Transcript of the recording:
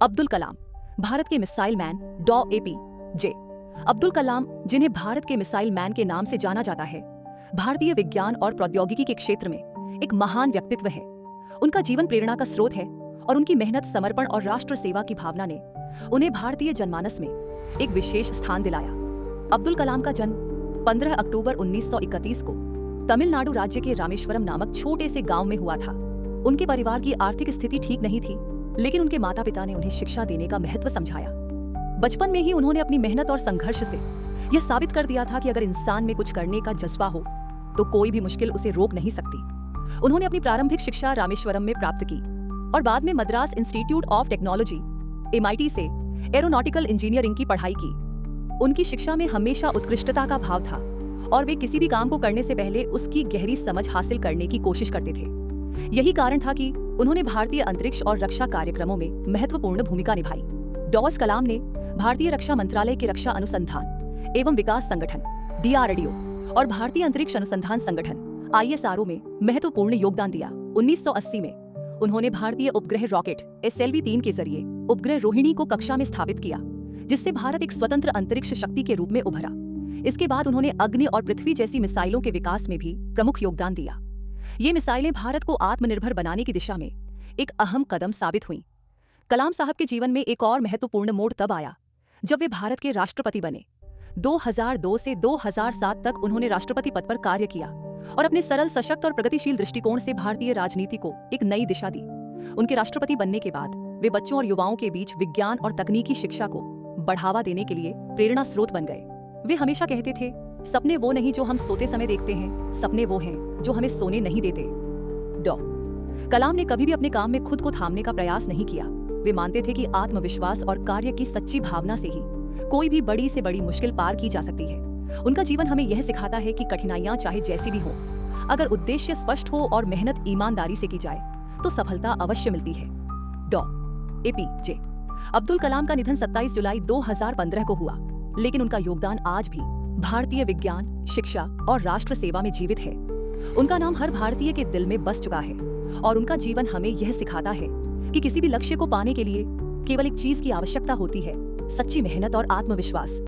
अब्दुल कलाम, भारत के missile man डॉ APJ Abdul Kalam, जिन्हें भारत के मिसाइल मैन के नाम से जाना जाता है, भारतीय विज्ञान और प्रौद्योगिकी के क्षेत्र में एक महान व्यक्तित्व है। उनका जीवन प्रेरणा का स्रोत है और उनकी मेहनत, समर्पण और राष्ट्र सेवा की भावना ने उन्हें भारतीय जनमानस में एक विशेष स्थान दिलाया। अब्दुल कलाम का जन्म 15 अक्टूबर 1931 को तमिलनाडु राज्य के रामेश्वरम नामक छोटे से गांव में हुआ था। उनके परिवार की आर्थिक स्थिति ठीक नहीं थी, लेकिन उनके माता पिता ने उन्हें शिक्षा देने का महत्व समझाया। बचपन में ही उन्होंने अपनी मेहनत और संघर्ष से यह साबित कर दिया था कि अगर इंसान में कुछ करने का जज्बा हो तो कोई भी मुश्किल उसे रोक नहीं सकती। उन्होंने अपनी प्रारंभिक शिक्षा रामेश्वरम में प्राप्त की और बाद में Madras institute of technology MIT से एरोनॉटिकल इंजीनियरिंग की पढ़ाई की। उनकी शिक्षा में हमेशा उत्कृष्टता का भाव था और वे किसी भी काम को करने से पहले उसकी गहरी समझ हासिल करने की कोशिश करते थे। यही कारण था कि उन्होंने भारतीय अंतरिक्ष और रक्षा कार्यक्रमों में महत्वपूर्ण भूमिका निभाई। डॉ कलाम ने भारतीय रक्षा मंत्रालय के रक्षा अनुसंधान एवं विकास संगठन DRDO और भारतीय अंतरिक्ष अनुसंधान संगठन ISRO में महत्वपूर्ण योगदान दिया। 1980 में उन्होंने भारतीय उपग्रह रॉकेट SLV-3 के जरिए उपग्रह रोहिणी को कक्षा में स्थापित किया, जिससे भारत एक स्वतंत्र अंतरिक्ष शक्ति के रूप में उभरा। इसके बाद उन्होंने अग्नि और पृथ्वी जैसी मिसाइलों के विकास में भी प्रमुख योगदान दिया। ये मिसाइलें भारत को आत्मनिर्भर बनाने की दिशा में एक अहम कदम साबित हुईं। कलाम साहब के जीवन में एक और महत्वपूर्ण मोड़ तब आया जब वे भारत के राष्ट्रपति बने। 2002 से 2007 तक उन्होंने राष्ट्रपति पद पर कार्य किया और अपने सरल, सशक्त और प्रगतिशील दृष्टिकोण से भारतीय राजनीति को एक नई दिशा दी। उनके राष्ट्रपति बनने के बाद वे बच्चों और युवाओं के बीच विज्ञान और तकनीकी शिक्षा को बढ़ावा देने के लिए प्रेरणा स्रोत बन गए। वे हमेशा कहते थे, सपने वो नहीं जो हम सोते समय देखते हैं, सपने वो हैं जो हमें सोने नहीं देते। डॉ कलाम ने कभी भी अपने काम में खुद को थामने का प्रयास नहीं किया। वे मानते थे कि आत्मविश्वास और कार्य की सच्ची भावना से ही कोई भी बड़ी से बड़ी मुश्किल पार की जा सकती है। उनका जीवन हमें यह सिखाता है कि कठिनाइयां चाहे जैसी भी हो, अगर उद्देश्य स्पष्ट हो और मेहनत ईमानदारी से की जाए तो सफलता अवश्य मिलती है। डॉ APJ अब्दुल कलाम का निधन 27 जुलाई 2015 को हुआ, लेकिन उनका योगदान आज भी भारतीय विज्ञान, शिक्षा और राष्ट्र सेवा में जीवित है। उनका नाम हर भारतीय के दिल में बस चुका है और उनका जीवन हमें यह सिखाता है कि किसी भी लक्ष्य को पाने के लिए केवल एक चीज की आवश्यकता होती है, सच्ची मेहनत और आत्मविश्वास।